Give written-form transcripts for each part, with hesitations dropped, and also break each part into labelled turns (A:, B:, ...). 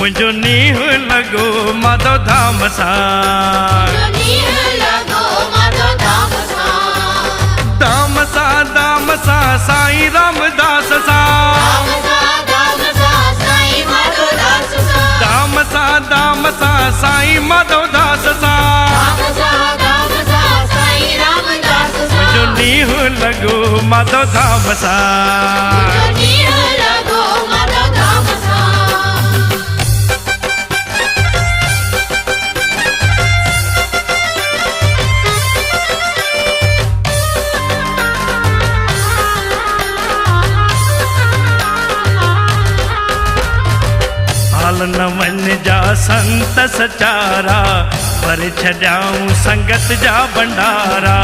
A: मुझो नीह लगो माधव धाम सा, धाम सा धाम सा साईं रामदास सा, धाम सा धाम सा साईं माधव दास सा, मुझो नीह लगो माधव धाम सा। न मन जा संत सचारा, पर छॾियाऊं संगत जा भंडारा,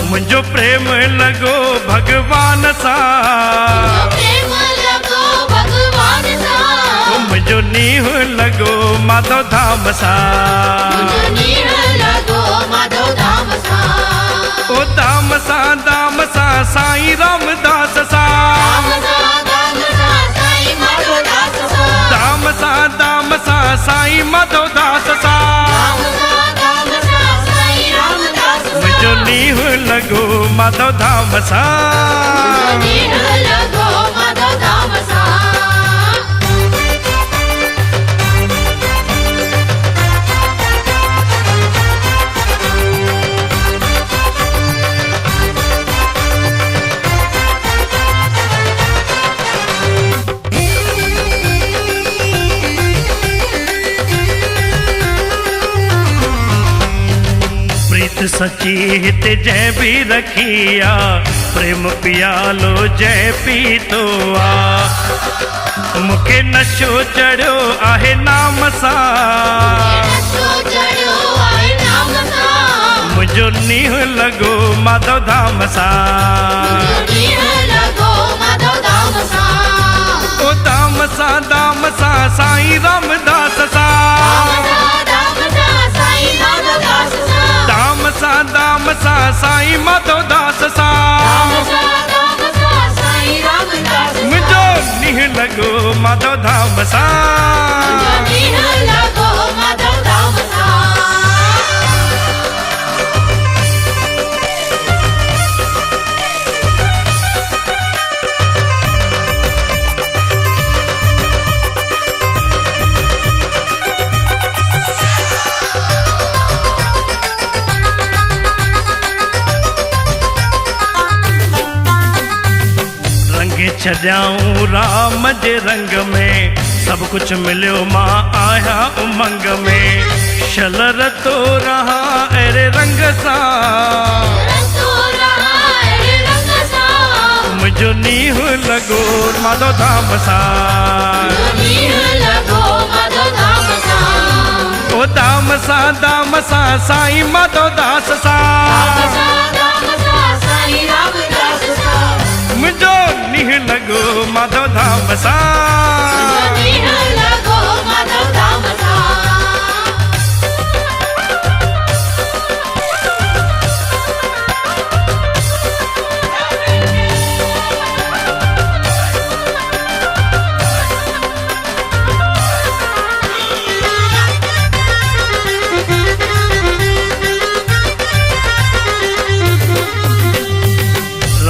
A: मुझो प्रेम लगो भगवान सा, मुझो नीह लगो माधव धाम सा, ओ धाम सा साईं रामदास सा, धाम सा साईं माधव दास सा, मुझो नीह लगो माधव धाम सा। सची हित जय भी रखिया, प्रेम पियालो जय पीतो आ, मुखे नशो चढ़ो आहे नाम सा, मुझो नीह लगो माधव धाम सा, ओ धाम सा साईं रामदास सा, धाम सा साईं माधव दास सा, मुझो नीह लगो माधव धाम सा। छॾियाऊं राम जे रंग में, सब कुछ मिलियो मां आया उमंग में, शलर तो रहा अरे रंग सा, मुझो नीह लगो माधव धाम सा, ओ धाम सा साईं माधव दास सा, मुझो नीह लगो माधव धाम सा।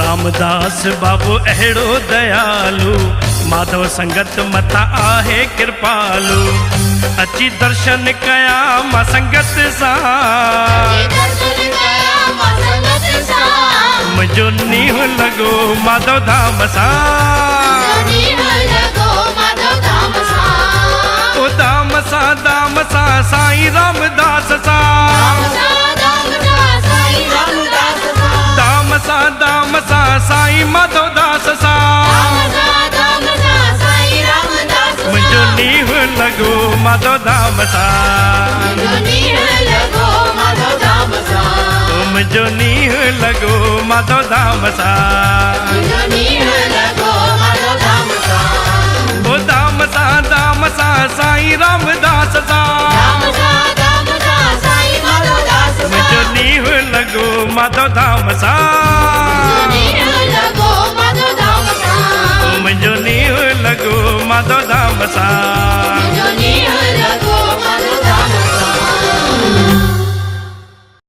A: रामदास बाबू अहिड़ो दयालु, माधव संगत मथा आहे कृपालु, अची दर्शन कया मां संगत सा, मुझो नीह लगो माधव धाम सा, ओ धाम सा साईं रामदास सा, धाम सा साईं माधव दास सा, मुझो नीह लगो माधव धाम सा, मुझो नीह लगो माधव धाम सा, ओ धाम सा साईं रामदास सा, मुझो नीह लगो माधव धाम सा।